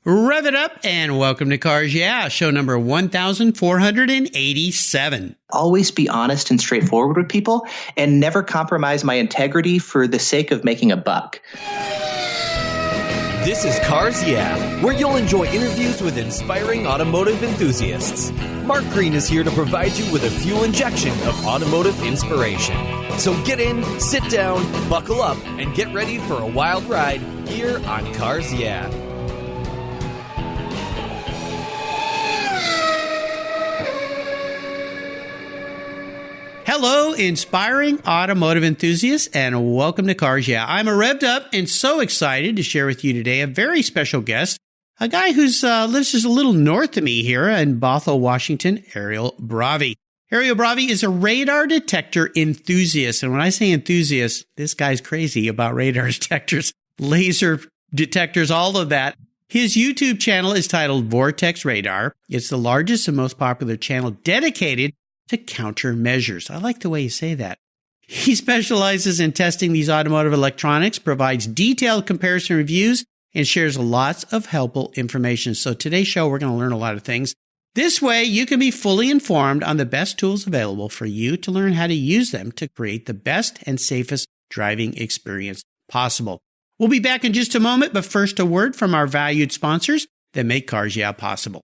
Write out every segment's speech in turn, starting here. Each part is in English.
Rev it up and welcome to Cars Yeah, show number 1487. Always be honest and straightforward with people and never compromise my integrity for the sake of making a buck. This is Cars Yeah, where you'll enjoy interviews with inspiring automotive enthusiasts. Mark Green is here to provide you with a fuel injection of automotive inspiration. So get in, sit down, buckle up, and get ready for a wild ride here on Cars Yeah. Hello, inspiring automotive enthusiasts, and welcome to Cars Yeah. I'm revved up and so excited to share with you today a very special guest, a guy who's lives just a little north of me here in Bothell, Washington, Ariel Bravy. Ariel Bravy is a radar detector enthusiast, and when I say enthusiast, this guy's crazy about radar detectors, laser detectors, all of that. His YouTube channel is titled Vortex Radar. It's the largest and most popular channel dedicated to countermeasures. I like the way you say that. He specializes in testing these automotive electronics, provides detailed comparison reviews, and shares lots of helpful information. So today's show, we're going to learn a lot of things. This way, you can be fully informed on the best tools available for you to learn how to use them to create the best and safest driving experience possible. We'll be back in just a moment, but first a word from our valued sponsors that make Cars Yeah possible.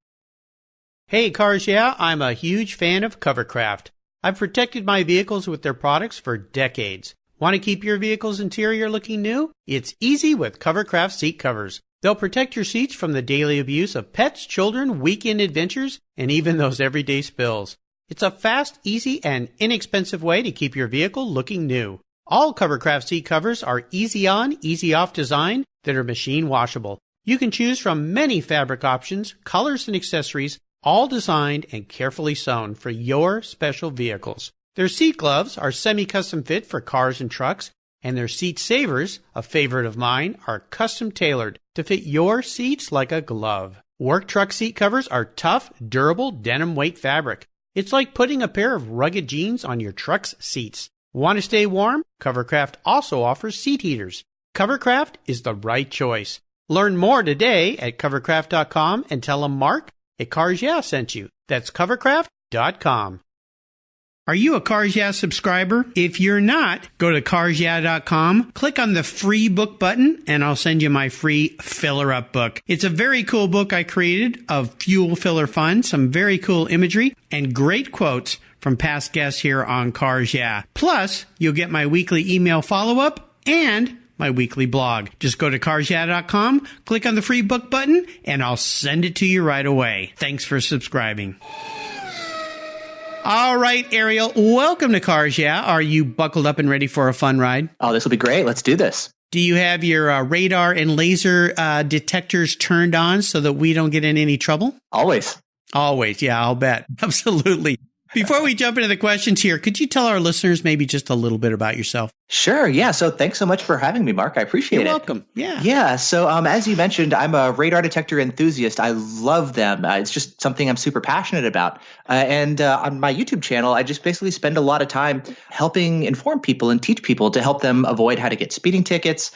Hey, Cars Yeah, I'm a huge fan of Covercraft. I've protected my vehicles with their products for decades. Want to keep your vehicle's interior looking new? It's easy with Covercraft seat covers. They'll protect your seats from the daily abuse of pets, children, weekend adventures, and even those everyday spills. It's a fast, easy, and inexpensive way to keep your vehicle looking new. All Covercraft seat covers are easy on, easy off design that are machine washable. You can choose from many fabric options, colors, and accessories, all designed and carefully sewn for your special vehicles. Their seat gloves are semi-custom fit for cars and trucks, and their seat savers, a favorite of mine, are custom tailored to fit your seats like a glove. Work truck seat covers are tough, durable, denim weight fabric. It's like putting a pair of rugged jeans on your truck's seats. Want to stay warm? Covercraft also offers seat heaters. Covercraft is the right choice. Learn more today at covercraft.com and tell them Mark at Cars Yeah sent you. That's covercraft.com. Are you a Cars Yeah subscriber? If you're not, go to carsyeah.com, click on the free book button, and I'll send you my free filler up book. It's a very cool book I created of fuel filler fun, some very cool imagery, and great quotes from past guests here on Cars Yeah. Plus, you'll get my weekly email follow-up and my weekly blog. Just go to carsyeah.com, click on the free book button, and I'll send it to you right away. Thanks for subscribing. All right, Ariel, welcome to Cars Yeah. Are you buckled up and ready for a fun ride? Oh, this will be great. Let's do this. Do you have your radar and laser detectors turned on so that we don't get in any trouble? Always. Always. Yeah, I'll bet. Absolutely. Before we jump into the questions here, could you tell our listeners maybe just a little bit about yourself? Sure. Yeah. So thanks so much for having me, Mark. I appreciate it. You're welcome. Yeah. Yeah. So as you mentioned, I'm a radar detector enthusiast. I love them. It's just something I'm super passionate about. And on my YouTube channel, I just basically spend a lot of time helping inform people and teach people to help them avoid how to get speeding tickets,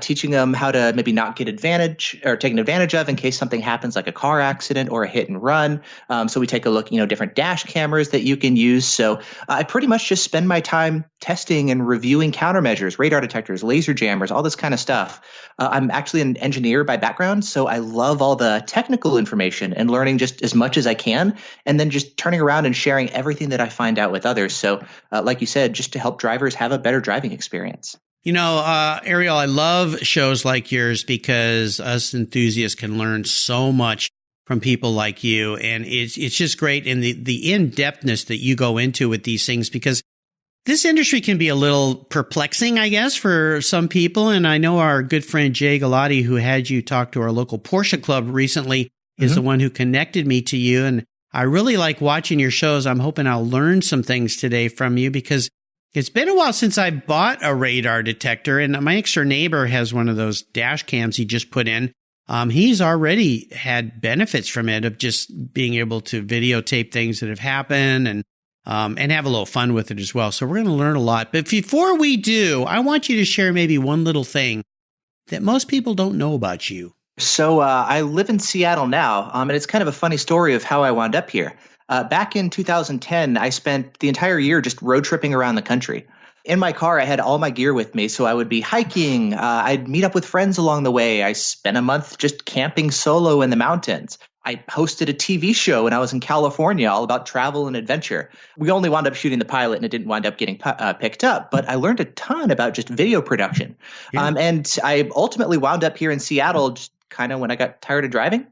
teaching them how to maybe not get taken advantage of in case something happens like a car accident or a hit and run. So we take a look, different dash cameras that you can use. So I pretty much just spend my time testing and reviewing countermeasures, radar detectors, laser jammers, all this kind of stuff. I'm actually an engineer by background, so I love all the technical information and learning just as much as I can, and then just turning around and sharing everything that I find out with others. So like you said, just to help drivers have a better driving experience. Ariel, I love shows like yours because us enthusiasts can learn so much from people like you. And it's just great in the in-depthness that you go into with these things, because this industry can be a little perplexing, I guess, for some people. And I know our good friend Jay Galati, who had you talk to our local Porsche club recently, is the one who connected me to you. And I really like watching your shows. I'm hoping I'll learn some things today from you, because it's been a while since I bought a radar detector. And my next-door neighbor has one of those dash cams he just put in. He's already had benefits from it, of just being able to videotape things that have happened and have a little fun with it as well. So we're going to learn a lot. But before we do, I want you to share maybe one little thing that most people don't know about you. So I live in Seattle now, and it's kind of a funny story of how I wound up here. Back in 2010, I spent the entire year just road tripping around the country. In my car, I had all my gear with me, so I would be hiking. I'd meet up with friends along the way. I spent a month just camping solo in the mountains. I hosted a TV show when I was in California all about travel and adventure. We only wound up shooting the pilot and it didn't wind up getting picked up, but I learned a ton about just video production. Yeah. And I ultimately wound up here in Seattle just kind of when I got tired of driving.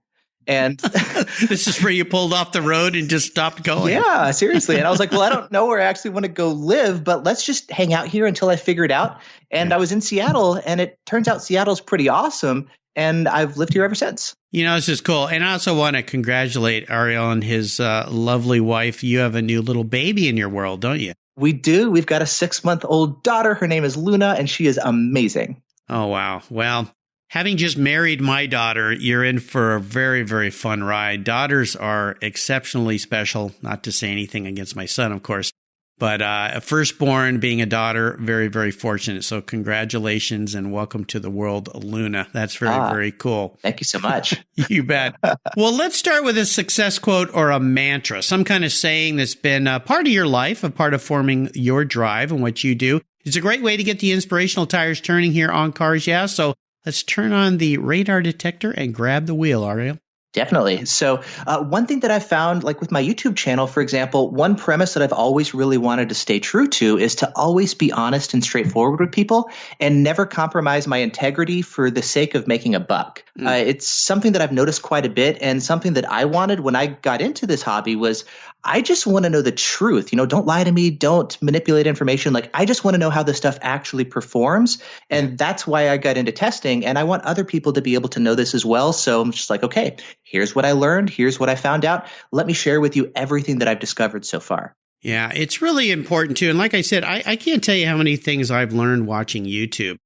And this is where you pulled off the road and just stopped going. Yeah, seriously. And I was like, well, I don't know where I actually want to go live, but let's just hang out here until I figure it out. And I was in Seattle, and it turns out Seattle's pretty awesome. And I've lived here ever since. You know, this is cool. And I also want to congratulate Ariel and his lovely wife. You have a new little baby in your world, don't you? We do. We've got a 6-month-old daughter. Her name is Luna, and she is amazing. Oh, wow. Well, having just married my daughter, you're in for a very, very fun ride. Daughters are exceptionally special, not to say anything against my son, of course. But a firstborn, being a daughter, very, very fortunate. So congratulations and welcome to the world, Luna. That's very, very cool. Thank you so much. You bet. Well, let's start with a success quote or a mantra, some kind of saying that's been a part of your life, a part of forming your drive and what you do. It's a great way to get the inspirational tires turning here on Cars Yeah. So let's turn on the radar detector and grab the wheel, Ariel. Definitely. So one thing that I've found, like with my YouTube channel, for example, one premise that I've always really wanted to stay true to is to always be honest and straightforward with people and never compromise my integrity for the sake of making a buck. It's something that I've noticed quite a bit, and something that I wanted when I got into this hobby was I just want to know the truth. You know, don't lie to me. Don't manipulate information. Like, I just want to know how this stuff actually performs. And that's why I got into testing. And I want other people to be able to know this as well. So I'm just like, okay, here's what I learned. Here's what I found out. Let me share with you everything that I've discovered so far. Yeah, it's really important too. And like I said, I can't tell you how many things I've learned watching YouTube.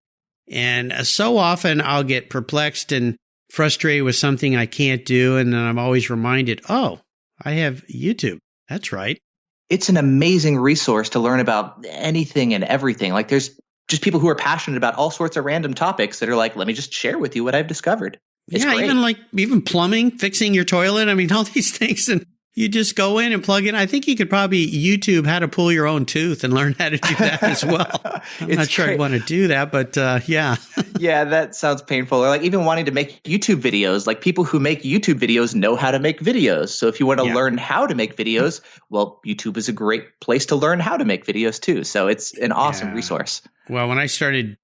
And so often I'll get perplexed and frustrated with something I can't do. And then I'm always reminded, oh, I have YouTube. That's right. It's an amazing resource to learn about anything and everything. Like, there's just people who are passionate about all sorts of random topics that are like, let me just share with you what I've discovered. It's great. even plumbing, fixing your toilet. I mean, all these things. And you just go in and plug in. I think you could probably YouTube how to pull your own tooth and learn how to do that as well. I'm not sure I'd want to do that, but yeah. Yeah, that sounds painful. Or like even wanting to make YouTube videos, like people who make YouTube videos know how to make videos. So if you want to learn how to make videos, well, YouTube is a great place to learn how to make videos too. So it's an awesome resource. Well, when I decided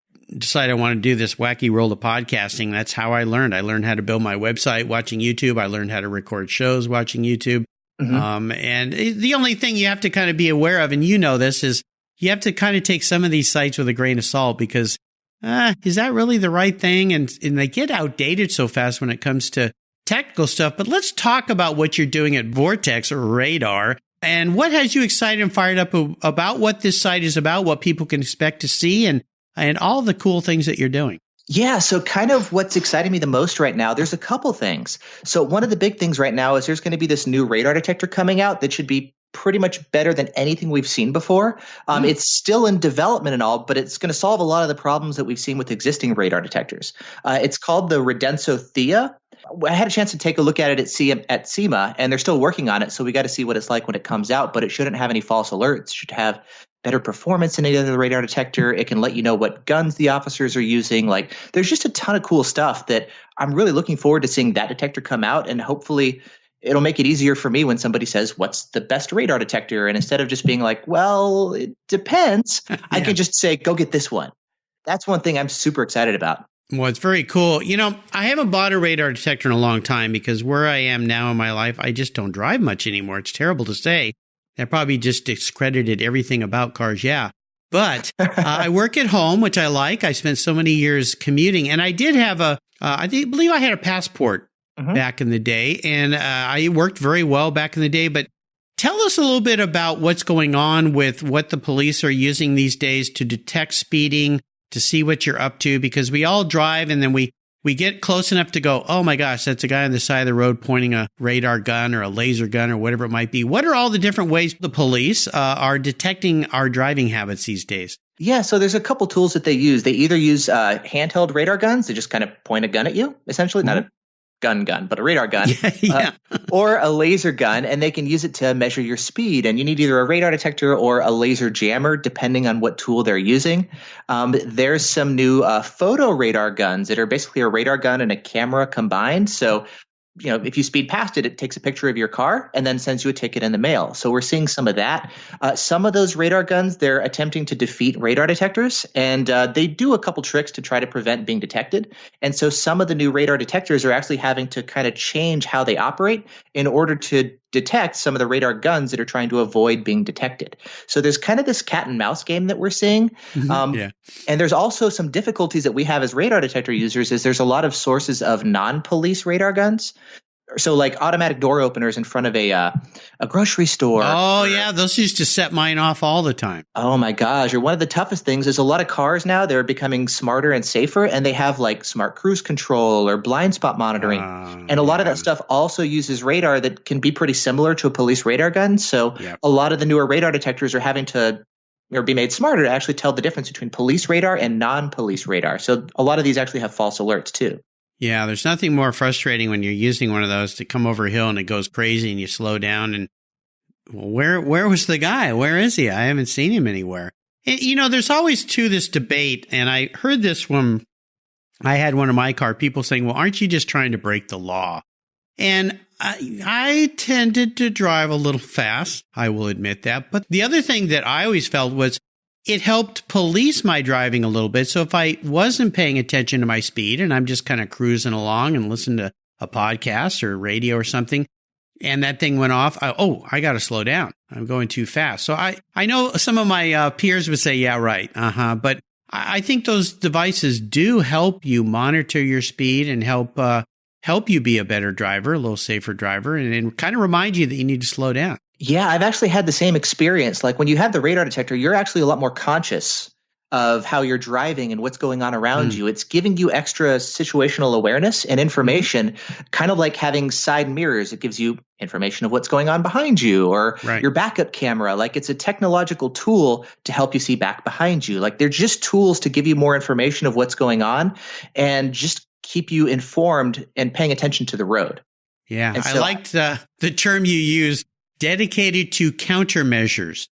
I want to do this wacky world of podcasting, that's how I learned. I learned how to build my website watching YouTube. I learned how to record shows watching YouTube. And the only thing you have to kind of be aware of, and you know this, is you have to kind of take some of these sites with a grain of salt because is that really the right thing? And they get outdated so fast when it comes to technical stuff. But let's talk about what you're doing at Vortex Radar and what has you excited and fired up about what this site is about, what people can expect to see, and all the cool things that you're doing. Yeah, so kind of what's exciting me the most right now, there's a couple things. So one of the big things right now is there's going to be this new radar detector coming out that should be pretty much better than anything we've seen before. It's still in development and all, but it's going to solve a lot of the problems that we've seen with existing radar detectors. It's called the Redenso Thea. I had a chance to take a look at it at SEMA, and they're still working on it. So we got to see what it's like when it comes out, but it shouldn't have any false alerts. It should have better performance than any other radar detector. It can let you know what guns the officers are using. Like, there's just a ton of cool stuff that I'm really looking forward to seeing that detector come out, and hopefully it'll make it easier for me when somebody says, what's the best radar detector? And instead of just being like, well, it depends, I can just say, go get this one. That's one thing I'm super excited about. Well, it's very cool. You know, I haven't bought a radar detector in a long time because where I am now in my life, I just don't drive much anymore. It's terrible to say. I probably just discredited everything about Cars Yeah. But I work at home, which I like. I spent so many years commuting. And I did have I believe I had a passport back in the day. And I worked very well back in the day. But tell us a little bit about what's going on with what the police are using these days to detect speeding, to see what you're up to. Because we all drive and then we get close enough to go, oh my gosh, that's a guy on the side of the road pointing a radar gun or a laser gun or whatever it might be. What are all the different ways the police are detecting our driving habits these days? Yeah, so there's a couple tools that they use. They either use handheld radar guns. They just kind of point a gun at you, essentially, not a gun, but a radar gun, Yeah. or a laser gun, and they can use it to measure your speed. And you need either a radar detector or a laser jammer, depending on what tool they're using. There's some new photo radar guns that are basically a radar gun and a camera combined. So if you speed past it, it takes a picture of your car and then sends you a ticket in the mail. So we're seeing some of that. Some of those radar guns, they're attempting to defeat radar detectors, and they do a couple tricks to try to prevent being detected. And so some of the new radar detectors are actually having to kind of change how they operate in order to detect some of the radar guns that are trying to avoid being detected. So there's kind of this cat and mouse game that we're seeing. And there's also some difficulties that we have as radar detector users is there's a lot of sources of non-police radar guns. So like automatic door openers in front of a grocery store. Oh, yeah. Those used to set mine off all the time. Oh, my gosh. Or one of the toughest things is a lot of cars now, they're becoming smarter and safer, and they have like smart cruise control or blind spot monitoring. And a lot of that stuff also uses radar that can be pretty similar to a police radar gun. So a lot of the newer radar detectors are having to be made smarter to actually tell the difference between police radar and non-police radar. So a lot of these actually have false alerts too. Yeah, there's nothing more frustrating when you're using one of those to come over a hill and it goes crazy and you slow down and where was the guy? Where is he? I haven't seen him anywhere. And, there's always this debate, and I heard this when I had one in my car, people saying, well, aren't you just trying to break the law? And I tended to drive a little fast, I will admit that. But the other thing that I always felt was it helped police my driving a little bit. So if I wasn't paying attention to my speed and I'm just kind of cruising along and listening to a podcast or radio or something, and that thing went off, I got to slow down. I'm going too fast. So I know some of my peers would say, yeah, right. But I think those devices do help you monitor your speed and help you be a better driver, a little safer driver, and kind of remind you that you need to slow down. Yeah, I've actually had the same experience. Like when you have the radar detector, you're actually a lot more conscious of how you're driving and what's going on around you. It's giving you extra situational awareness and information, kind of like having side mirrors. It gives you information of what's going on behind you or your backup camera. Like it's a technological tool to help you see back behind you. Like they're just tools to give you more information of what's going on and just keep you informed and paying attention to the road. Yeah, I liked the term you used, dedicated to countermeasures.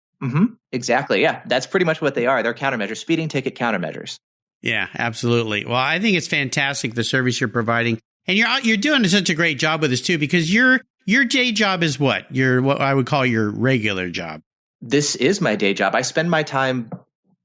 Exactly. Yeah, that's pretty much what they are. They're countermeasures, speeding ticket countermeasures. Yeah, absolutely. Well, I think it's fantastic, the service you're providing. And you're doing such a great job with this too, because your day job is what I would call your regular job. This is my day job. I spend my time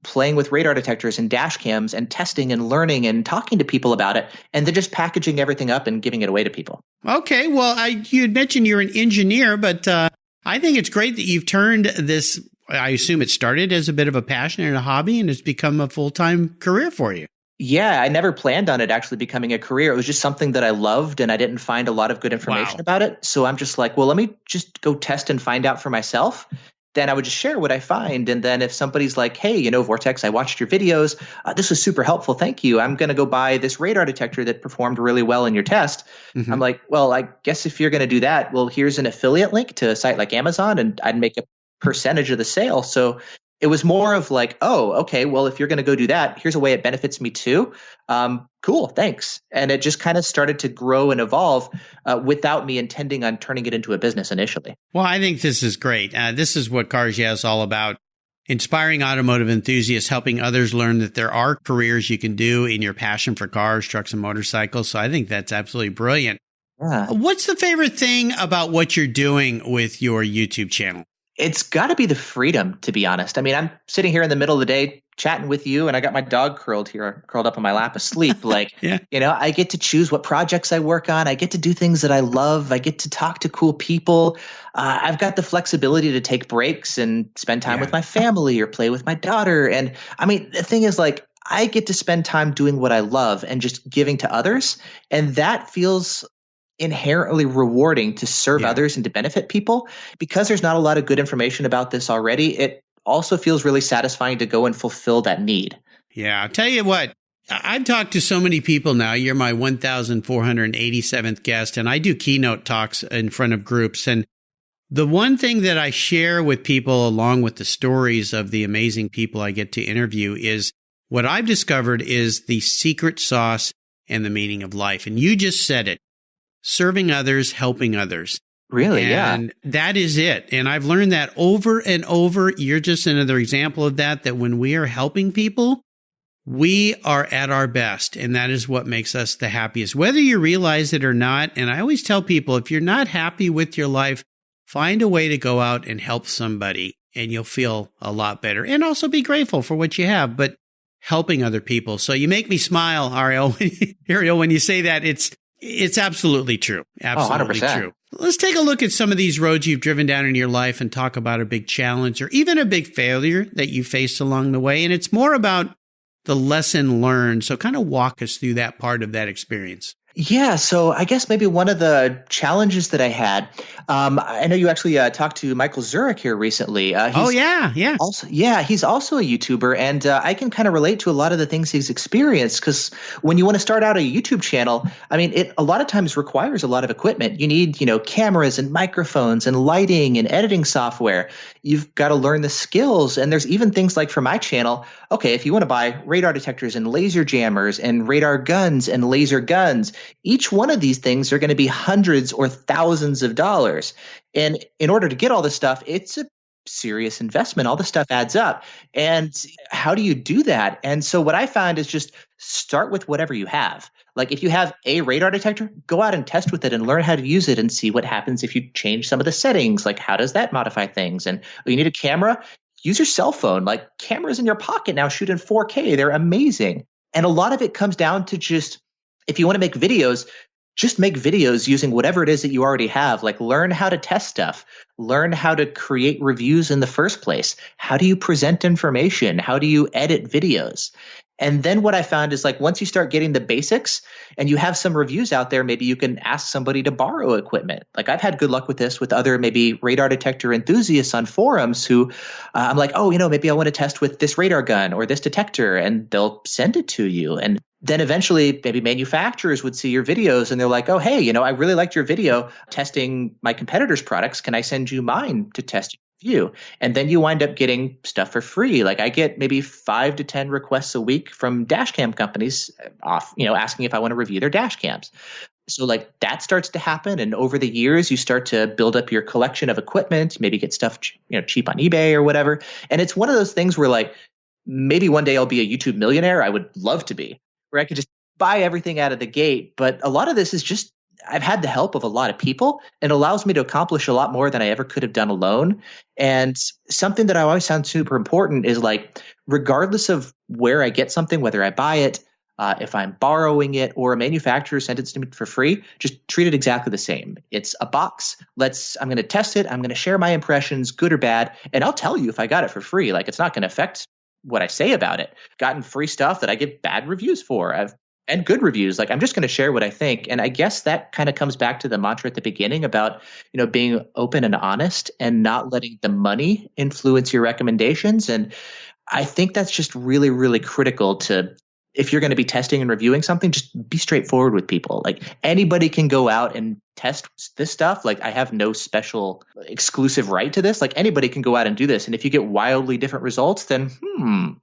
playing with radar detectors and dash cams and testing and learning and talking to people about it, and then just packaging everything up and giving it away to people. Okay. Well, you had mentioned you're an engineer, but I think it's great that you've turned this, I assume it started as a bit of a passion and a hobby, and it's become a full-time career for you. Yeah, I never planned on it actually becoming a career. It was just something that I loved, and I didn't find a lot of good information about it. So I'm just like, well, let me just go test and find out for myself. Then I would just share what I find. And then if somebody's like, hey, Vortex, I watched your videos. This was super helpful. Thank you. I'm going to go buy this radar detector that performed really well in your test. I'm like, well, I guess if you're going to do that, well, here's an affiliate link to a site like Amazon, and I'd make a percentage of the sale. So it was more of like, oh, okay, well, if you're going to go do that, here's a way it benefits me too. Cool, thanks. And it just kind of started to grow and evolve without me intending on turning it into a business initially. Well, I think this is great. This is what Cars Yeah is all about. Inspiring automotive enthusiasts, helping others learn that there are careers you can do in your passion for cars, trucks, and motorcycles. So I think that's absolutely brilliant. Yeah. What's the favorite thing about what you're doing with your YouTube channel? It's got to be the freedom, to be honest. I mean, I'm sitting here in the middle of the day chatting with you, and I got my dog curled up on my lap asleep. Like, I get to choose what projects I work on. I get to do things that I love. I get to talk to cool people. I've got the flexibility to take breaks and spend time with my family or play with my daughter. And I mean, the thing is, like, I get to spend time doing what I love and just giving to others. And that feels inherently rewarding to serve others and to benefit people. Because there's not a lot of good information about this already, it also feels really satisfying to go and fulfill that need. Yeah, I'll tell you what, I've talked to so many people now. You're my 1,487th guest, and I do keynote talks in front of groups. And the one thing that I share with people, along with the stories of the amazing people I get to interview, is what I've discovered is the secret sauce and the meaning of life. And you just said it. serving others, helping others. Really? And that is it. And I've learned that over and over. You're just another example of that when we are helping people, we are at our best. And that is what makes us the happiest, whether you realize it or not. And I always tell people, if you're not happy with your life, find a way to go out and help somebody and you'll feel a lot better. And also be grateful for what you have, but helping other people. So you make me smile, Ariel, when you say that. It's absolutely true. Absolutely 100%. True. Let's take a look at some of these roads you've driven down in your life and talk about a big challenge or even a big failure that you faced along the way. And it's more about the lesson learned. So kind of walk us through that part of that experience. Yeah, so I guess maybe one of the challenges that I had, I know you actually talked to Michael Zurich here recently. Yeah. He's also a YouTuber, and I can kind of relate to a lot of the things he's experienced because when you want to start out a YouTube channel, I mean, it a lot of times requires a lot of equipment. You need, cameras and microphones and lighting and editing software. You've got to learn the skills, and there's even things like for my channel, okay, if you want to buy radar detectors and laser jammers and radar guns and laser guns, each one of these things are going to be hundreds or thousands of dollars. And in order to get all this stuff, it's a serious investment. All the stuff adds up. And how do you do that? And so what I found is just start with whatever you have. Like if you have a radar detector, go out and test with it and learn how to use it and see what happens if you change some of the settings. Like how does that modify things? And you need a camera, use your cell phone. Like cameras in your pocket now shoot in 4K. They're amazing. And a lot of it comes down to just, if you want to make videos, just make videos using whatever it is that you already have. Like learn how to test stuff, learn how to create reviews in the first place. How do you present information? How do you edit videos? And then what I found is like once you start getting the basics and you have some reviews out there, maybe you can ask somebody to borrow equipment. Like I've had good luck with this with other maybe radar detector enthusiasts on forums who I'm like, oh, maybe I want to test with this radar gun or this detector, and they'll send it to you. And then eventually maybe manufacturers would see your videos and they're like, oh, hey, I really liked your video testing my competitors' products. Can I send you mine to test you? And then you wind up getting stuff for free. Like I get maybe 5 to 10 requests a week from dash cam companies asking if I want to review their dash cams. So like that starts to happen. And over the years, you start to build up your collection of equipment, maybe get stuff cheap on eBay or whatever. And it's one of those things where like maybe one day I'll be a YouTube millionaire. I would love to be, where I could just buy everything out of the gate. But a lot of this is just I've had the help of a lot of people. It allows me to accomplish a lot more than I ever could have done alone. And something that I always found super important is like, regardless of where I get something, whether I buy it, if I'm borrowing it or a manufacturer sent it to me for free, just treat it exactly the same. It's a box. I'm going to test it. I'm going to share my impressions, good or bad. And I'll tell you if I got it for free. Like it's not going to affect what I say about it. Gotten free stuff that I get bad reviews for. And good reviews. Like I'm just going to share what I think. And I guess that kind of comes back to the mantra at the beginning about, being open and honest and not letting the money influence your recommendations. And I think that's just really, really critical to, if you're going to be testing and reviewing something, just be straightforward with people. Like anybody can go out and test this stuff. Like I have no special exclusive right to this. Like anybody can go out and do this. And if you get wildly different results, then,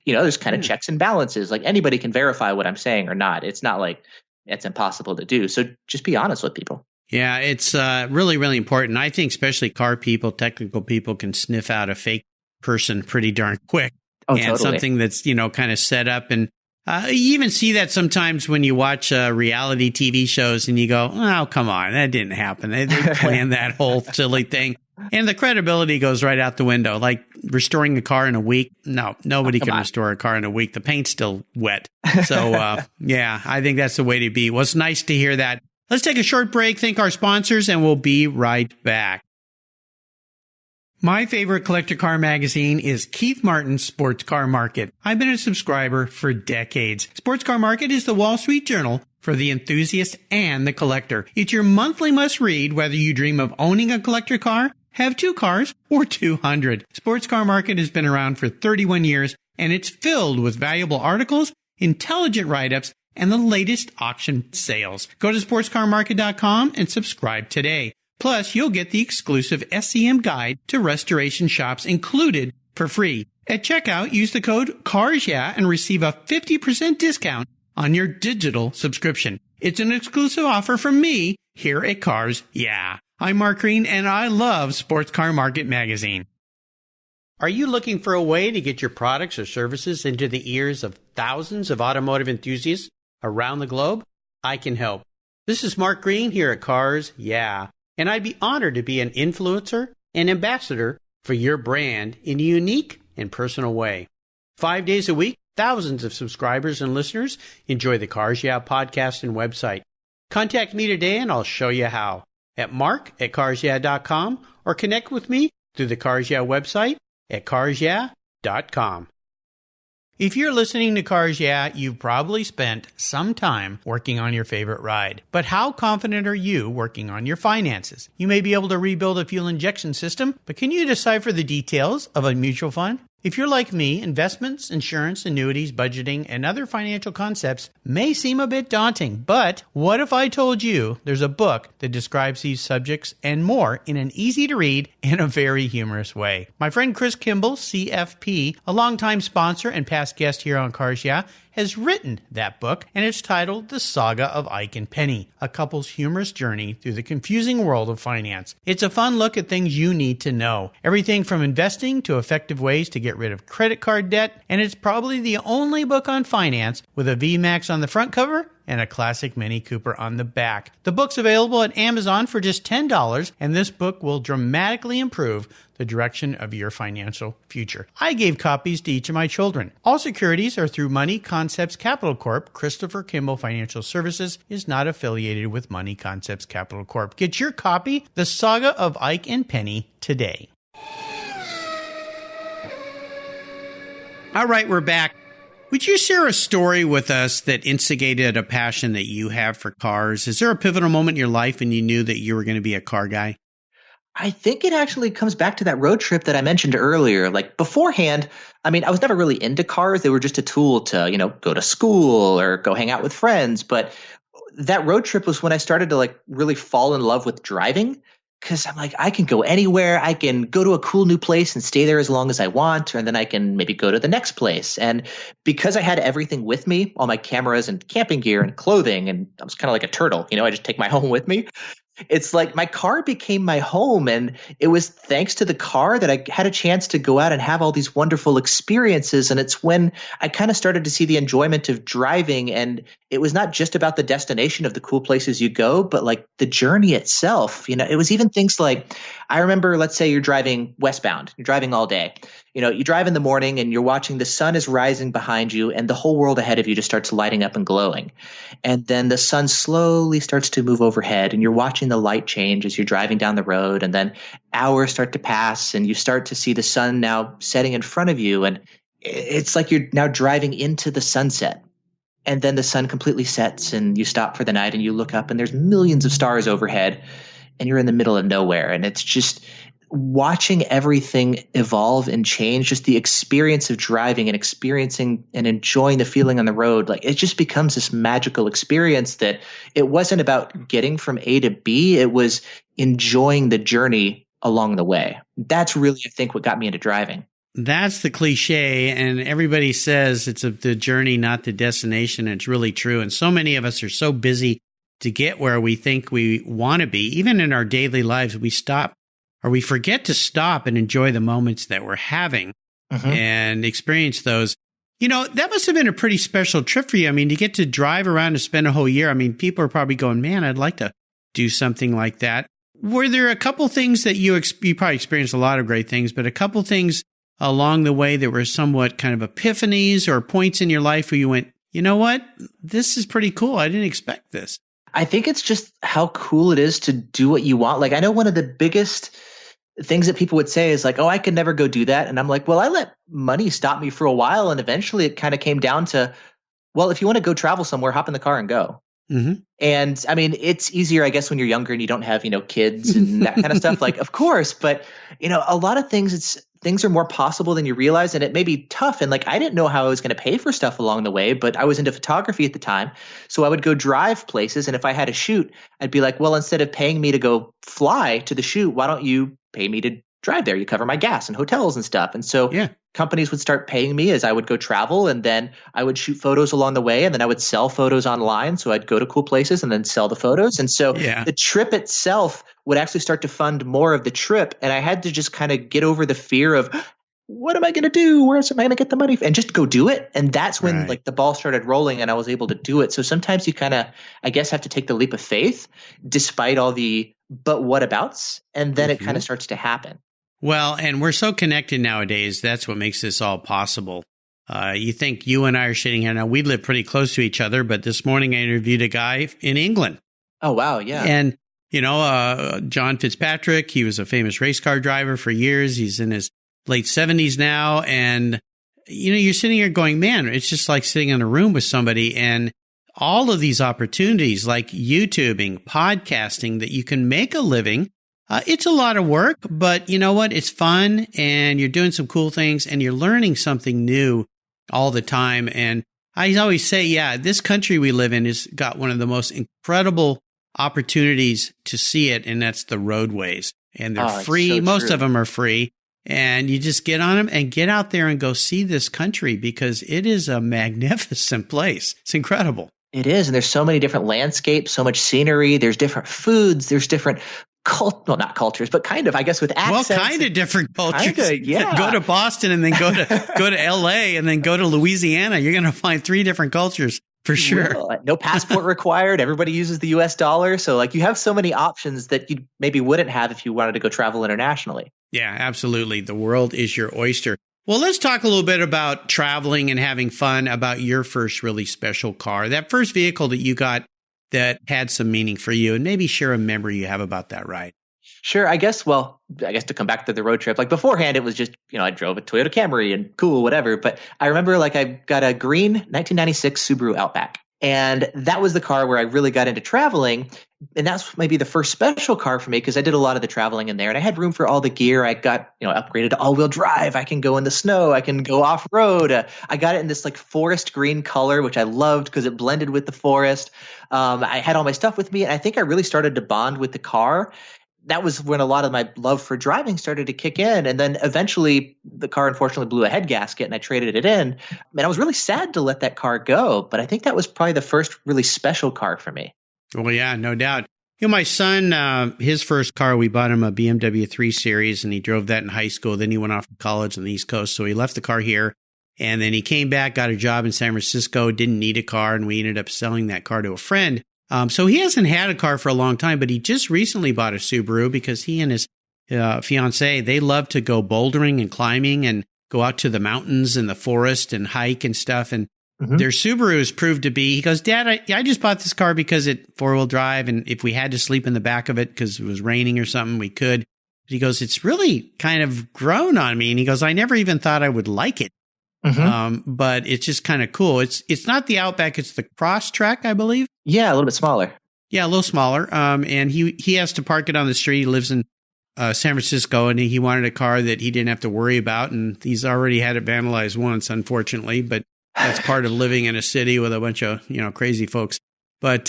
there's kind of checks and balances. Like anybody can verify what I'm saying or not. It's not like it's impossible to do. So just be honest with people. Yeah, it's really, really important. I think especially car people, technical people can sniff out a fake person pretty darn quick. Oh, and totally. Something that's, kind of set up. And you even see that sometimes when you watch reality TV shows and you go, oh, come on, that didn't happen. They planned that whole silly thing. And the credibility goes right out the window. Like restoring a car in a week. No, nobody can restore a car in a week. The paint's still wet. So, I think that's the way to be. Well, it's nice to hear that. Let's take a short break, thank our sponsors, and we'll be right back. My favorite collector car magazine is Keith Martin's Sports Car Market. I've been a subscriber for decades. Sports Car Market is the Wall Street Journal for the enthusiast and the collector. It's your monthly must-read whether you dream of owning a collector car, have 2 cars, or 200. Sports Car Market has been around for 31 years, and it's filled with valuable articles, intelligent write-ups, and the latest auction sales. Go to sportscarmarket.com and subscribe today. Plus, you'll get the exclusive SCM guide to restoration shops included for free. At checkout, use the code CARSYEAH and receive a 50% discount on your digital subscription. It's an exclusive offer from me here at Cars Yeah. I'm Mark Green, and I love Sports Car Market Magazine. Are you looking for a way to get your products or services into the ears of thousands of automotive enthusiasts around the globe? I can help. This is Mark Green here at Cars Yeah, and I'd be honored to be an influencer and ambassador for your brand in a unique and personal way. 5 days a week, thousands of subscribers and listeners enjoy the Cars Yeah podcast and website. Contact me today and I'll show you how at mark@carsyeah.com or connect with me through the Cars Yeah website at carsyeah.com. If you're listening to Cars Yeah, you've probably spent some time working on your favorite ride. But how confident are you working on your finances? You may be able to rebuild a fuel injection system, but can you decipher the details of a mutual fund? If you're like me, investments, insurance, annuities, budgeting, and other financial concepts may seem a bit daunting, but what if I told you there's a book that describes these subjects and more in an easy-to-read and a very humorous way? My friend Chris Kimball, CFP, a longtime sponsor and past guest here on Cars Yeah, has written that book, and it's titled The Saga of Eicken, a couple's humorous journey through the confusing world of finance. It's a fun look at things you need to know. Everything from investing to effective ways to get rid of credit card debt, and it's probably the only book on finance with a VMAX on the front cover and a classic Mini Cooper on the back. The book's available at Amazon for just $10, and this book will dramatically improve the direction of your financial future. I gave copies to each of my children. All securities are through Money Concepts Capital Corp. Christopher Kimball Financial Services is not affiliated with Money Concepts Capital Corp. Get your copy, The Saga of Ike and Penny, today. All right, we're back. Would you share a story with us that instigated a passion that you have for cars? Is there a pivotal moment in your life when you knew that you were going to be a car guy? I think it actually comes back to that road trip that I mentioned earlier. Like beforehand, I mean, I was never really into cars. They were just a tool to, go to school or go hang out with friends. But that road trip was when I started to really fall in love with driving. Because I'm like, I can go anywhere. I can go to a cool new place and stay there as long as I want. And then I can maybe go to the next place. And because I had everything with me, all my cameras and camping gear and clothing, and I was kind of like a turtle, I just take my home with me. It's like my car became my home. And it was thanks to the car that I had a chance to go out and have all these wonderful experiences. And it's when I kind of started to see the enjoyment of driving. And it was not just about the destination of the cool places you go, but the journey itself. It was even things like, I remember, let's say you're driving westbound, you're driving all day. You drive in the morning and you're watching the sun is rising behind you and the whole world ahead of you just starts lighting up and glowing. And then the sun slowly starts to move overhead and you're watching the light change as you're driving down the road. And then hours start to pass and you start to see the sun now setting in front of you. And it's like you're now driving into the sunset. And then the sun completely sets and you stop for the night and you look up and there's millions of stars overhead and you're in the middle of nowhere. And it's just watching everything evolve and change, just the experience of driving and experiencing and enjoying the feeling on the road. It just becomes this magical experience that it wasn't about getting from A to B. It was enjoying the journey along the way. That's really, I think, what got me into driving. That's the cliche, and everybody says it's the journey, not the destination. It's really true. And so many of us are so busy to get where we think we want to be. Even in our daily lives, we stop or we forget to stop and enjoy the moments that we're having and experience those. That must have been a pretty special trip for you. I mean, to get to drive around and spend a whole year. I mean, people are probably going, man, I'd like to do something like that. Were there a couple things that you probably experienced a lot of great things, but a couple things along the way that were somewhat kind of epiphanies or points in your life where you went, you know what, this is pretty cool. I didn't expect this. I think it's just how cool it is to do what you want. I know one of the biggest things that people would say is oh, I could never go do that. And I'm like, well, I let money stop me for a while. And eventually it kind of came down to, well, if you want to go travel somewhere, hop in the car and go. And I mean, it's easier, I guess, when you're younger and you don't have, kids and that kind of stuff. Of course, but a lot of things, things are more possible than you realize. And it may be tough. And I didn't know how I was going to pay for stuff along the way, but I was into photography at the time. So I would go drive places. And if I had a shoot, I'd be like, well, instead of paying me to go fly to the shoot, why don't you pay me to drive there. You cover my gas and hotels and stuff. And so Yeah. companies would start paying me as I would go travel, and then I would shoot photos along the way, and then I would sell photos online. So I'd go to cool places and then sell the photos. And so the trip itself would actually start to fund more of the trip. And I had to just kind of get over the fear of, what am I going to do? Where am I going to get the money? And just go do it. And that's when like the ball started rolling and I was able to do it. So sometimes you kind of, I guess, have to take the leap of faith despite all the but what abouts. And then it kind of starts to happen. Well, and we're so connected nowadays. That's what makes this all possible. You think you and I are sitting here now. We live pretty close to each other, but this morning I interviewed a guy in England. Oh, wow. Yeah. And, John Fitzpatrick, he was a famous race car driver for years. He's in his late 70s now. And, you're sitting here going, man, it's just like sitting in a room with somebody, and all of these opportunities like YouTubing, podcasting, that you can make a living. It's a lot of work, but you know what? It's fun, and you're doing some cool things, and you're learning something new all the time. And I always say, this country we live in has got one of the most incredible opportunities to see it, and that's the roadways. And they're free. So most of them are free. And you just get on them and get out there and go see this country, because it is a magnificent place. It's incredible. It is. And there's so many different landscapes, so much scenery. There's different foods. There's different not cultures, but kind of, I guess, with accents. Well, kind of different cultures. Yeah. Go to Boston and then go to LA and then go to Louisiana. You're going to find 3 different cultures for sure. Well, no passport required. Everybody uses the US dollar. So like you have so many options that you maybe wouldn't have if you wanted to go travel internationally. Yeah, absolutely. The world is your oyster. Well, let's talk a little bit about traveling and having fun, about your first really special car, that first vehicle that you got that had some meaning for you, and maybe share a memory you have about that ride. Sure. I guess to come back to the road trip, like beforehand, it was just, I drove a Toyota Camry and cool, whatever. But I remember like I got a green 1996 Subaru Outback. And that was the car where I really got into traveling. And that's maybe the first special car for me, because I did a lot of the traveling in there and I had room for all the gear. I got, upgraded to all-wheel drive. I can go in the snow. I can go off-road. I got it in this like forest green color, which I loved because it blended with the forest. I had all my stuff with me. And I think I really started to bond with the car. That was when a lot of my love for driving started to kick in. And then eventually the car unfortunately blew a head gasket and I traded it in. And I was really sad to let that car go. But I think that was probably the first really special car for me. Well, yeah, no doubt. My son, his first car, we bought him a BMW 3 Series, and he drove that in high school. Then he went off to college on the East Coast. So he left the car here. And then he came back, got a job in San Francisco, didn't need a car. And we ended up selling that car to a friend. So he hasn't had a car for a long time, but he just recently bought a Subaru because he and his fiance, they love to go bouldering and climbing and go out to the mountains and the forest and hike and stuff. And their Subarus proved to be, he goes, Dad, I just bought this car because it 4-wheel drive. And if we had to sleep in the back of it because it was raining or something, we could. But he goes, it's really kind of grown on me. And he goes, I never even thought I would like it. But it's just kind of cool. It's not the Outback, it's the Crosstrek, I believe. Yeah, a little bit smaller. Yeah, a little smaller. And he has to park it on the street. He lives in San Francisco, and he wanted a car that he didn't have to worry about. And he's already had it vandalized once, unfortunately. But that's part of living in a city with a bunch of crazy folks. But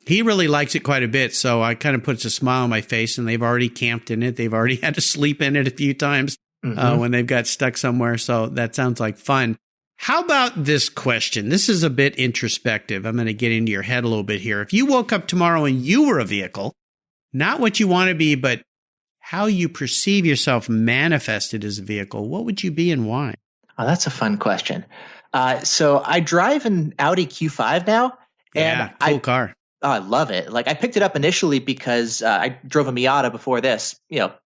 he really likes it quite a bit. So I kind of puts a smile on my face. And they've already camped in it. They've already had to sleep in it a few times. When they've got stuck somewhere. So that sounds like fun. How about this question? This is a bit introspective. I'm going to get into your head a little bit here. If you woke up tomorrow and you were a vehicle, not what you want to be, but how you perceive yourself manifested as a vehicle, what would you be and why? Oh, that's a fun question. So I drive an Audi Q5 now. Yeah, cool car. Oh, I love it. Like I picked it up initially because I drove a Miata before this,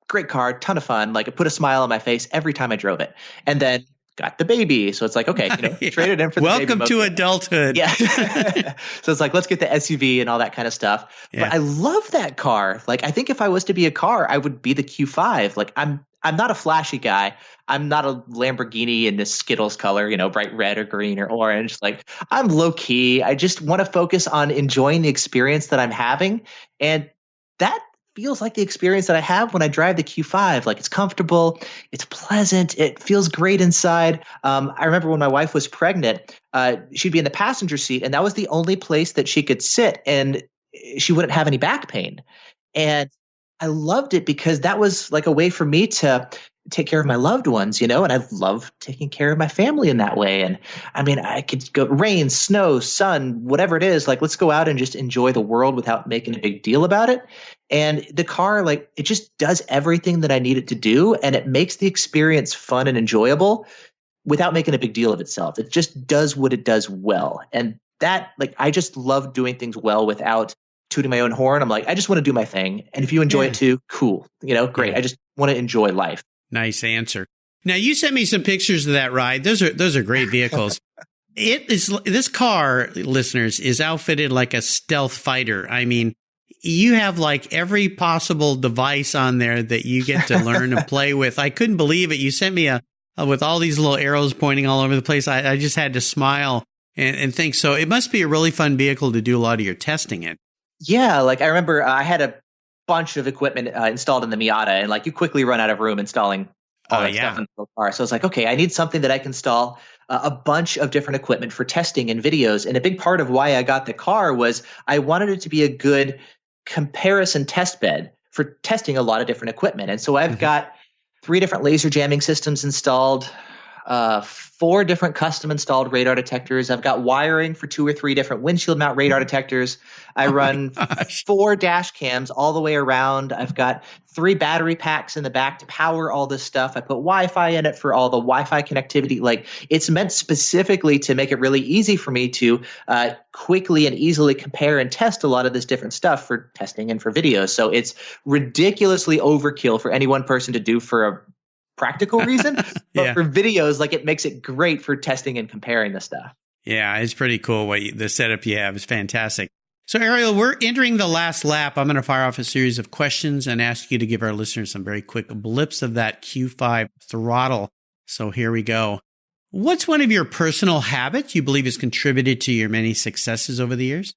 great car, ton of fun. Like it put a smile on my face every time I drove it, and then got the baby. So it's like, okay, trade it in for the baby. Welcome to adulthood. Yeah. So it's like, let's get the SUV and all that kind of stuff. Yeah. But I love that car. Like, I think if I was to be a car, I would be the Q5. Like I'm not a flashy guy. I'm not a Lamborghini in this Skittles color, bright red or green or orange. Like I'm low key. I just want to focus on enjoying the experience that I'm having. And that feels like the experience that I have when I drive the Q5. Like it's comfortable, it's pleasant, it feels great inside. I remember when my wife was pregnant, she'd be in the passenger seat, and that was the only place that she could sit, and she wouldn't have any back pain. And I loved it because that was like a way for me to take care of my loved ones, and I love taking care of my family in that way. And I mean, I could go rain, snow, sun, whatever it is, like let's go out and just enjoy the world without making a big deal about it. And the car, like it just does everything that I need it to do. And it makes the experience fun and enjoyable without making a big deal of itself. It just does what it does well. And that, like, I just love doing things well without tooting my own horn. I'm like, I just want to do my thing. And if you enjoy it too, cool. Great. I just want to enjoy life. Nice answer. Now, you sent me some pictures of that ride. Those are great vehicles. This car, listeners, is outfitted like a stealth fighter. I mean, you have like every possible device on there that you get to learn and play with. I couldn't believe it. You sent me with all these little arrows pointing all over the place. I just had to smile and think. So it must be a really fun vehicle to do a lot of your testing in. Yeah, like I remember I had a bunch of equipment installed in the Miata, and like you quickly run out of room installing all that stuff in the car. So I was like, okay, I need something that I can install a bunch of different equipment for testing and videos. And a big part of why I got the car was I wanted it to be a good comparison test bed for testing a lot of different equipment. And so I've got 3 different laser jamming systems installed, 4 different custom installed radar detectors. I've got wiring for 2 or 3 different windshield mount radar detectors. I run 4 dash cams all the way around. I've got 3 battery packs in the back to power all this stuff. I put Wi-Fi in it for all the Wi-Fi connectivity. Like it's meant specifically to make it really easy for me to quickly and easily compare and test a lot of this different stuff for testing and for videos. So it's ridiculously overkill for any one person to do for a practical reason, but for videos, like it makes it great for testing and comparing the stuff. Yeah, it's pretty cool. The setup you have is fantastic. So Ariel, we're entering the last lap. I'm going to fire off a series of questions and ask you to give our listeners some very quick blips of that Q5 throttle. So here we go. What's one of your personal habits you believe has contributed to your many successes over the years?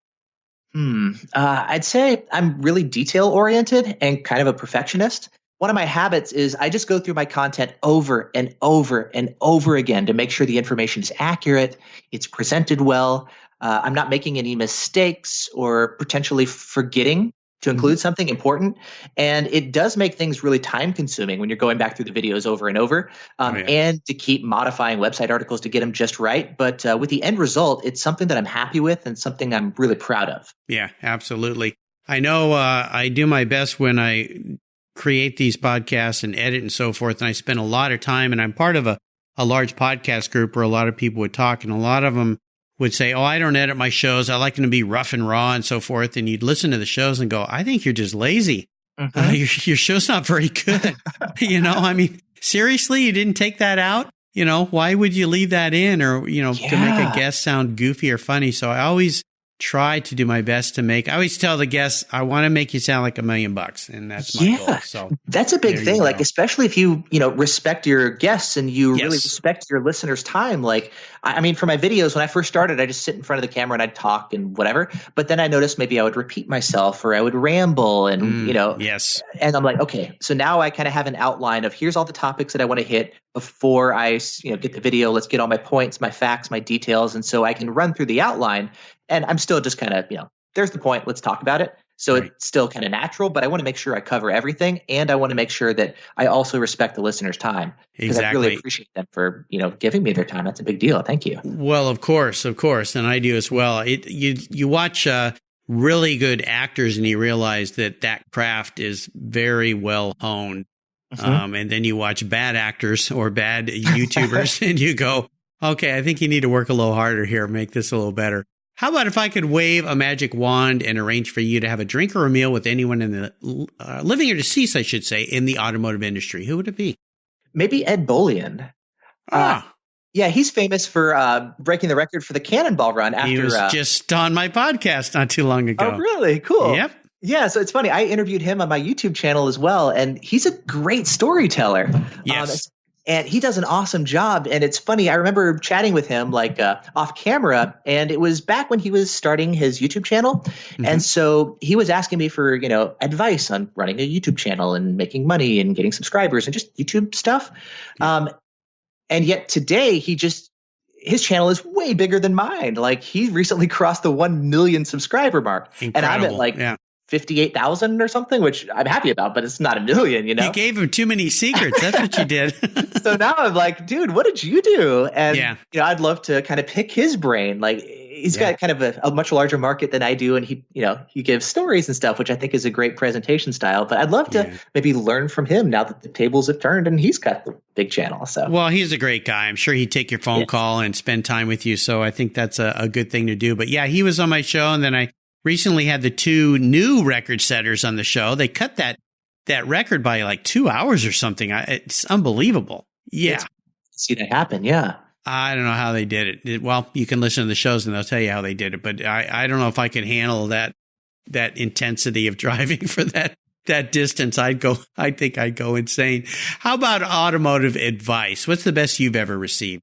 I'd say I'm really detail oriented and kind of a perfectionist. One of my habits is I just go through my content over and over and over again to make sure the information is accurate, it's presented well, I'm not making any mistakes or potentially forgetting to include something important. And it does make things really time consuming when you're going back through the videos over and over and to keep modifying website articles to get them just right. But with the end result, it's something that I'm happy with and something I'm really proud of. Yeah, absolutely. I know I do my best when I create these podcasts and edit and so forth. And I spend a lot of time, and I'm part of a large podcast group where a lot of people would talk, and a lot of them would say, I don't edit my shows. I like them to be rough and raw and so forth. And you'd listen to the shows and go, I think you're just lazy. Your show's not very good. I mean, seriously, you didn't take that out? Why would you leave that in or, to make a guest sound goofy or funny? So I always try to do my best to I always tell the guests, I want to make you sound like $1 million, and that's my goal. So that's a big thing. Like, especially if you, respect your guests and you really respect your listeners' time. Like, I mean, for my videos, when I first started, I just sit in front of the camera and I'd talk and whatever. But then I noticed maybe I would repeat myself or I would ramble and, and I'm like, okay, so now I kind of have an outline of here's all the topics that I want to hit before I, get the video. Let's get all my points, my facts, my details. And so I can run through the outline. And I'm still just kind of, there's the point. Let's talk about it. So it's still kind of natural, but I want to make sure I cover everything. And I want to make sure that I also respect the listener's time. Because I really appreciate them for, giving me their time. That's a big deal. Thank you. Well, of course. And I do as well. You watch really good actors and you realize that craft is very well honed. And then you watch bad actors or bad YouTubers and you go, okay, I think you need to work a little harder here, make this a little better. How about if I could wave a magic wand and arrange for you to have a drink or a meal with anyone in the living or deceased, I should say, in the automotive industry? Who would it be? Maybe Ed Bolian. Yeah, he's famous for breaking the record for the Cannonball Run. He was just on my podcast not too long ago. Oh, really? Cool. Yep. Yeah, so it's funny. I interviewed him on my YouTube channel as well, and he's a great storyteller. Yes. And he does an awesome job. And it's funny. I remember chatting with him off camera, and it was back when he was starting his YouTube channel. And so he was asking me for, advice on running a YouTube channel and making money and getting subscribers and just YouTube stuff. And yet today his channel is way bigger than mine. Like he recently crossed the 1 million subscriber mark. Incredible. And I'm at 58,000 or something, which I'm happy about, but it's not a million, you know? You gave him too many secrets. That's what you did. So now I'm like, dude, what did you do? And, Yeah. I'd love to kind of pick his brain. Like, he's got kind of a much larger market than I do. And he gives stories and stuff, which I think is a great presentation style. But I'd love to maybe learn from him now that the tables have turned and he's got the big channel. So, well, he's a great guy. I'm sure he'd take your phone call and spend time with you. So I think that's a good thing to do. But yeah, he was on my show. And then I recently had the two new record setters on the show. They cut that record by like 2 hours or something. It's unbelievable. Yeah. See that happen. Yeah. I don't know how they did it. Well, you can listen to the shows and they'll tell you how they did it. But I don't know if I could handle that intensity of driving for that distance. I think I'd go insane. How about automotive advice? What's the best you've ever received?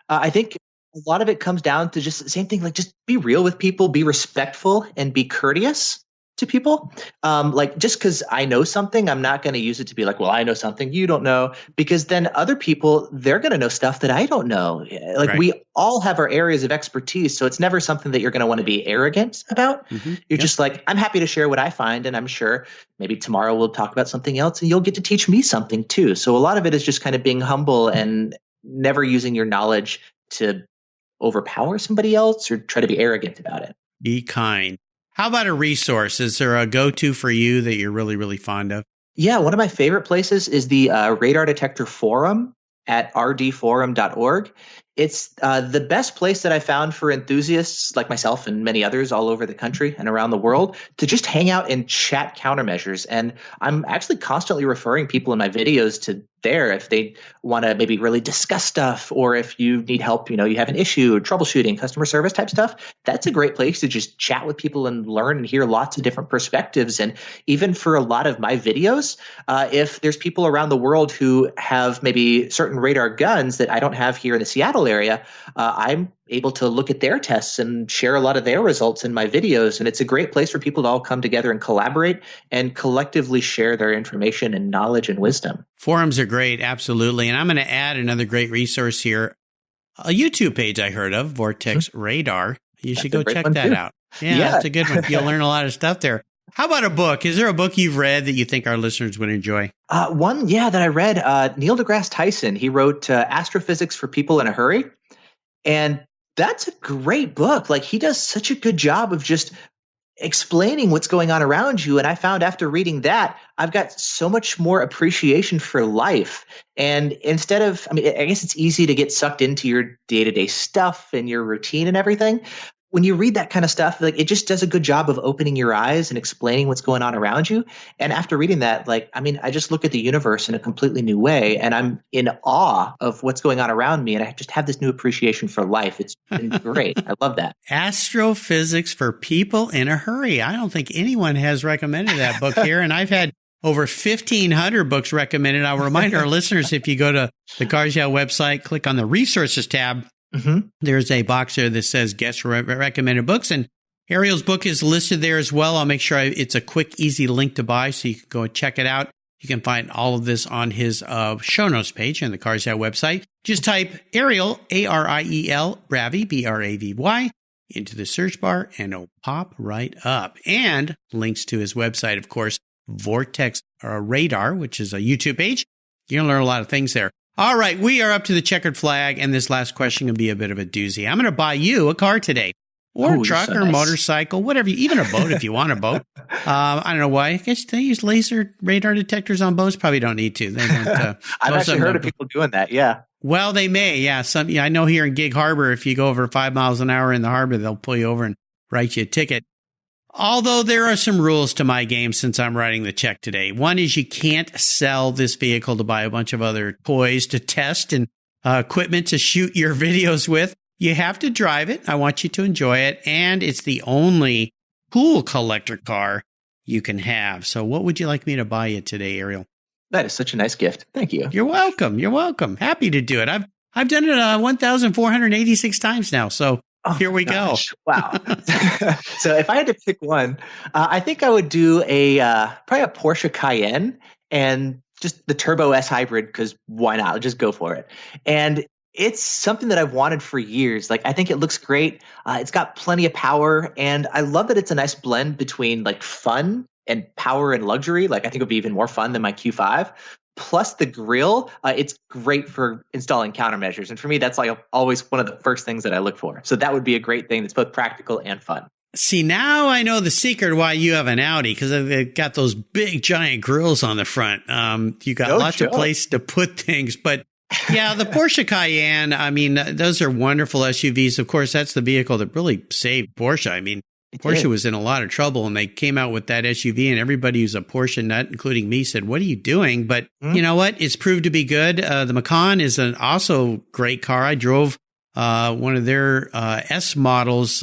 I think a lot of it comes down to just the same thing, like just be real with people, be respectful, and be courteous to people. Like just because I know something, I'm not going to use it to be like, well, I know something you don't know, because then other people, they're going to know stuff that I don't know. Like we all have our areas of expertise. So it's never something that you're going to want to be arrogant about. Mm-hmm. You're just like, I'm happy to share what I find. And I'm sure maybe tomorrow we'll talk about something else and you'll get to teach me something too. So a lot of it is just kind of being humble and never using your knowledge to overpower somebody else or try to be arrogant about it. Be kind. How about a resource? Is there a go-to for you that you're really, really fond of? Yeah, one of my favorite places is the Radar Detector Forum at rdforum.org. It's the best place that I found for enthusiasts like myself and many others all over the country and around the world to just hang out and chat countermeasures. And I'm actually constantly referring people in my videos to there if they want to maybe really discuss stuff, or if you need help, you have an issue, troubleshooting, customer service type stuff. That's a great place to just chat with people and learn and hear lots of different perspectives. And even for a lot of my videos, if there's people around the world who have maybe certain radar guns that I don't have here in the Seattle area, I'm able to look at their tests and share a lot of their results in my videos. And it's a great place for people to all come together and collaborate and collectively share their information and knowledge and wisdom. Forums are great. Absolutely. And I'm going to add another great resource here. A YouTube page I heard of, Vortex Radar. You should go check that out. Yeah, that's a good one. You'll learn a lot of stuff there. How about a book? Is there a book you've read that you think our listeners would enjoy? One, that I read, Neil deGrasse Tyson. He wrote Astrophysics for People in a Hurry. And that's a great book. Like, he does such a good job of just explaining what's going on around you. And I found after reading that, I've got so much more appreciation for life. And instead of, I guess it's easy to get sucked into your day-to-day stuff and your routine and everything. When you read that kind of stuff, like, it just does a good job of opening your eyes and explaining what's going on around you. And after reading that, I just look at the universe in a completely new way, and I'm in awe of what's going on around me. And I just have this new appreciation for life. It's been great. I love that. Astrophysics for People in a Hurry. I don't think anyone has recommended that book here. And I've had over 1,500 books recommended. I'll remind our listeners, if you go to the Cars Yeah website, click on the resources tab, there's a box there that says guest recommended books, and Ariel's book is listed there as well. I'll make sure it's a quick, easy link to buy so you can go and check it out. You can find all of this on his show notes page on the Cars Yeah website. Just type Ariel, Ariel, Bravy, Bravy, into the search bar, and it'll pop right up. And links to his website, of course, Vortex Radar, which is a YouTube page. You're going to learn a lot of things there. All right, we are up to the checkered flag, and this last question can be a bit of a doozy. I'm going to buy you a car today, or a truck, or a motorcycle, whatever, even a boat if you want a boat. I don't know why. I guess they use laser radar detectors on boats. Probably don't need to. They don't. I've actually heard of people doing that, yeah. Well, they may, yeah. I know here in Gig Harbor, if you go over 5 miles an hour in the harbor, they'll pull you over and write you a ticket. Although there are some rules to my game since I'm writing the check today. One is you can't sell this vehicle to buy a bunch of other toys to test and equipment to shoot your videos with. You have to drive it. I want you to enjoy it. And it's the only cool collector car you can have. So what would you like me to buy you today, Ariel? That is such a nice gift. Thank you. You're welcome. You're welcome. Happy to do it. I've done it 1,486 times now. So here we go. Wow. So if I had to pick one, I think I would do probably a Porsche Cayenne and just the Turbo S Hybrid, because why not? I'll just go for it. And it's something that I've wanted for years. Like, I think it looks great. It's got plenty of power, and I love that it's a nice blend between like fun and power and luxury, like I think it would be even more fun than my Q5. Plus the grille, it's great for installing countermeasures. And for me, that's like always one of the first things that I look for. So that would be a great thing that's both practical and fun. See, now I know the secret why you have an Audi, because they've got those big giant grills on the front. You got lots of place to put things. But yeah, the Porsche Cayenne, I mean, those are wonderful SUVs. Of course, that's the vehicle that really saved Porsche. I mean, Porsche was in a lot of trouble, and they came out with that SUV, and everybody who's a Porsche nut, including me, said, what are you doing? But you know what? It's proved to be good. The Macan is an also great car. I drove one of their S models.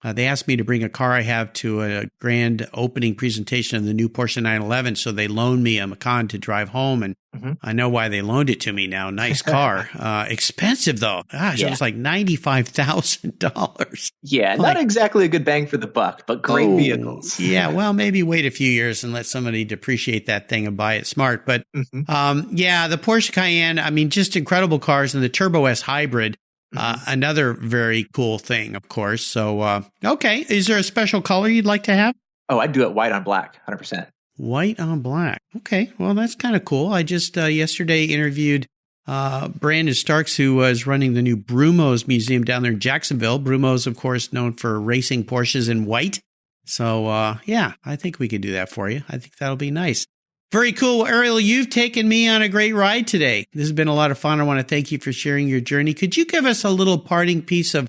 They asked me to bring a car I have to a grand opening presentation of the new Porsche 911. So they loaned me a Macan to drive home. And I know why they loaned it to me now. Nice car. Expensive, though. Gosh, it was like $95,000. Yeah, not exactly a good bang for the buck, but great vehicles. Yeah, well, maybe wait a few years and let somebody depreciate that thing and buy it smart. But yeah, the Porsche Cayenne, I mean, just incredible cars. And the Turbo S Hybrid. Another very cool thing, of course. So, okay. Is there a special color you'd like to have? Oh, I'd do it white on black, 100%. White on black. Okay. Well, that's kind of cool. I just yesterday interviewed Brandon Starks, who was running the new Brumos Museum down there in Jacksonville. Brumos, of course, known for racing Porsches in white. So, yeah, I think we could do that for you. I think that'll be nice. Very cool. Well, Ariel, you've taken me on a great ride today. This has been a lot of fun. I want to thank you for sharing your journey. Could you give us a little parting piece of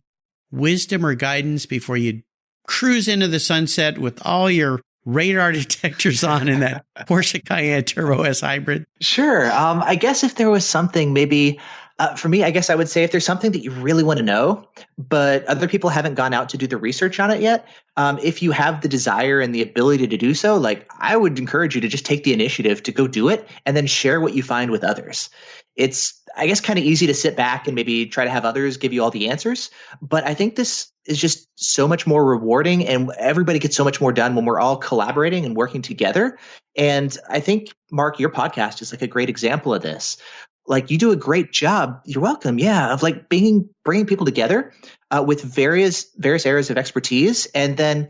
wisdom or guidance before you cruise into the sunset with all your radar detectors on in that Porsche Cayenne Turbo S Hybrid? Sure. I guess if there was something maybe for me, I guess I would say if there's something that you really want to know, but other people haven't gone out to do the research on it yet, if you have the desire and the ability to do so, like I would encourage you to just take the initiative to go do it and then share what you find with others. It's, I guess, kind of easy to sit back and maybe try to have others give you all the answers. But I think this is just so much more rewarding and everybody gets so much more done when we're all collaborating and working together. And I think, Mark, your podcast is like a great example of this. Like you do a great job. You're welcome. Yeah. Of like bringing people together with various areas of expertise. And then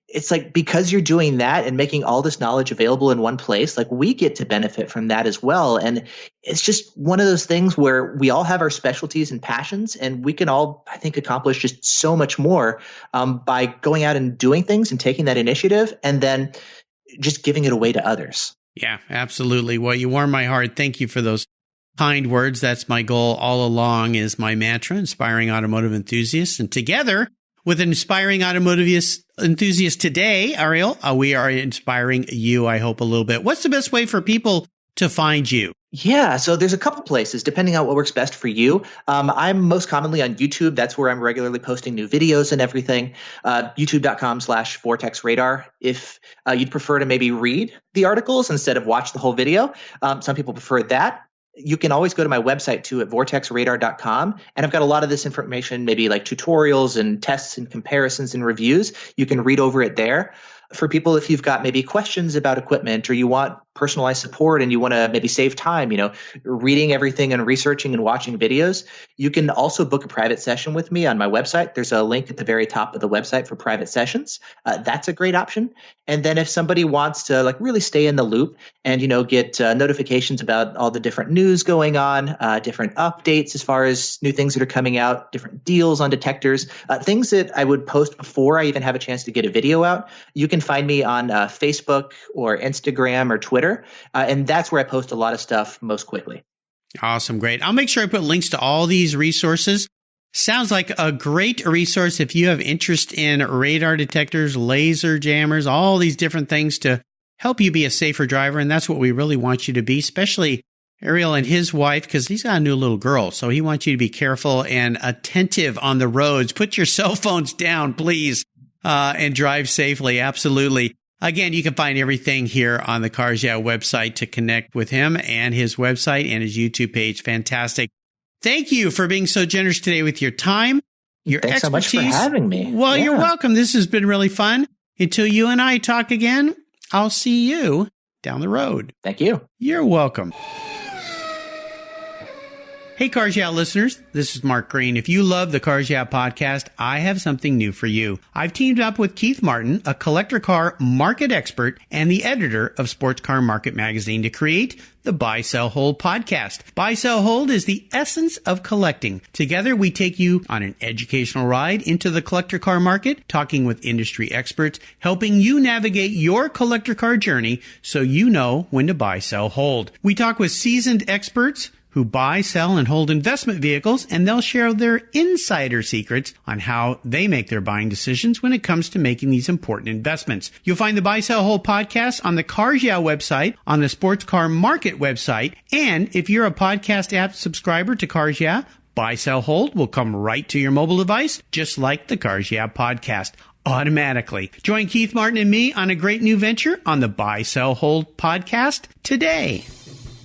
it's like, because you're doing that and making all this knowledge available in one place, like we get to benefit from that as well. And it's just one of those things where we all have our specialties and passions, and we can all, I think, accomplish just so much more by going out and doing things and taking that initiative and then just giving it away to others. Yeah, absolutely. Well, you warm my heart. Thank you for those kind words. That's my goal all along, is my mantra, inspiring automotive enthusiasts. And together with Inspiring Automotive Enthusiasts today, Ariel, we are inspiring you, I hope, a little bit. What's the best way for people to find you? Yeah, so there's a couple places, depending on what works best for you. I'm most commonly on YouTube. That's where I'm regularly posting new videos and everything. YouTube.com/Vortex Radar. If you'd prefer to maybe read the articles instead of watch the whole video, some people prefer that. You can always go to my website too at vortexradar.com. And I've got a lot of this information, maybe like tutorials and tests and comparisons and reviews. You can read over it there. For people, if you've got maybe questions about equipment or you want personalized support and you want to maybe save time, reading everything and researching and watching videos, you can also book a private session with me on my website. There's a link at the very top of the website for private sessions. That's a great option. And then if somebody wants to like really stay in the loop and, get notifications about all the different news going on, different updates as far as new things that are coming out, different deals on detectors, things that I would post before I even have a chance to get a video out, you can find me on Facebook or Instagram or Twitter. And that's where I post a lot of stuff most quickly. Awesome. Great. I'll make sure I put links to all these resources. Sounds like a great resource if you have interest in radar detectors, laser jammers, all these different things to help you be a safer driver. And that's what we really want you to be, especially Ariel and his wife, because he's got a new little girl. So he wants you to be careful and attentive on the roads. Put your cell phones down, please, and drive safely. Absolutely. Again, you can find everything here on the Cars Yeah website to connect with him and his website and his YouTube page. Fantastic. Thank you for being so generous today with your time, your Thanks expertise. So much for having me. Well, You're welcome. This has been really fun. Until you and I talk again, I'll see you down the road. Thank you. You're welcome. Hey, Cars Yeah listeners, this is Mark Green. If you love the Cars Yeah podcast, I have something new for you. I've teamed up with Keith Martin, a collector car market expert and the editor of Sports Car Market magazine, to create the Buy, Sell, Hold podcast. Buy, Sell, Hold is the essence of collecting. Together, we take you on an educational ride into the collector car market, talking with industry experts, helping you navigate your collector car journey so you know when to buy, sell, hold. We talk with seasoned experts who buy, sell, and hold investment vehicles, and they'll share their insider secrets on how they make their buying decisions when it comes to making these important investments. You'll find the Buy, Sell, Hold podcast on the Cars Yeah website, on the Sports Car Market website, and if you're a podcast app subscriber to Cars Yeah, Buy, Sell, Hold will come right to your mobile device, just like the Cars Yeah podcast, automatically. Join Keith Martin and me on a great new venture on the Buy, Sell, Hold podcast today.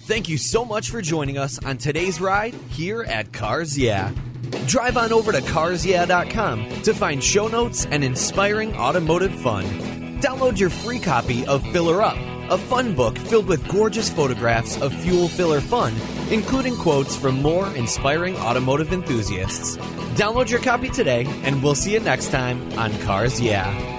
Thank you so much for joining us on today's ride here at Cars Yeah. Drive on over to carsyeah.com to find show notes and inspiring automotive fun. Download your free copy of Filler Up, a fun book filled with gorgeous photographs of fuel filler fun, including quotes from more inspiring automotive enthusiasts. Download your copy today, and we'll see you next time on Cars Yeah.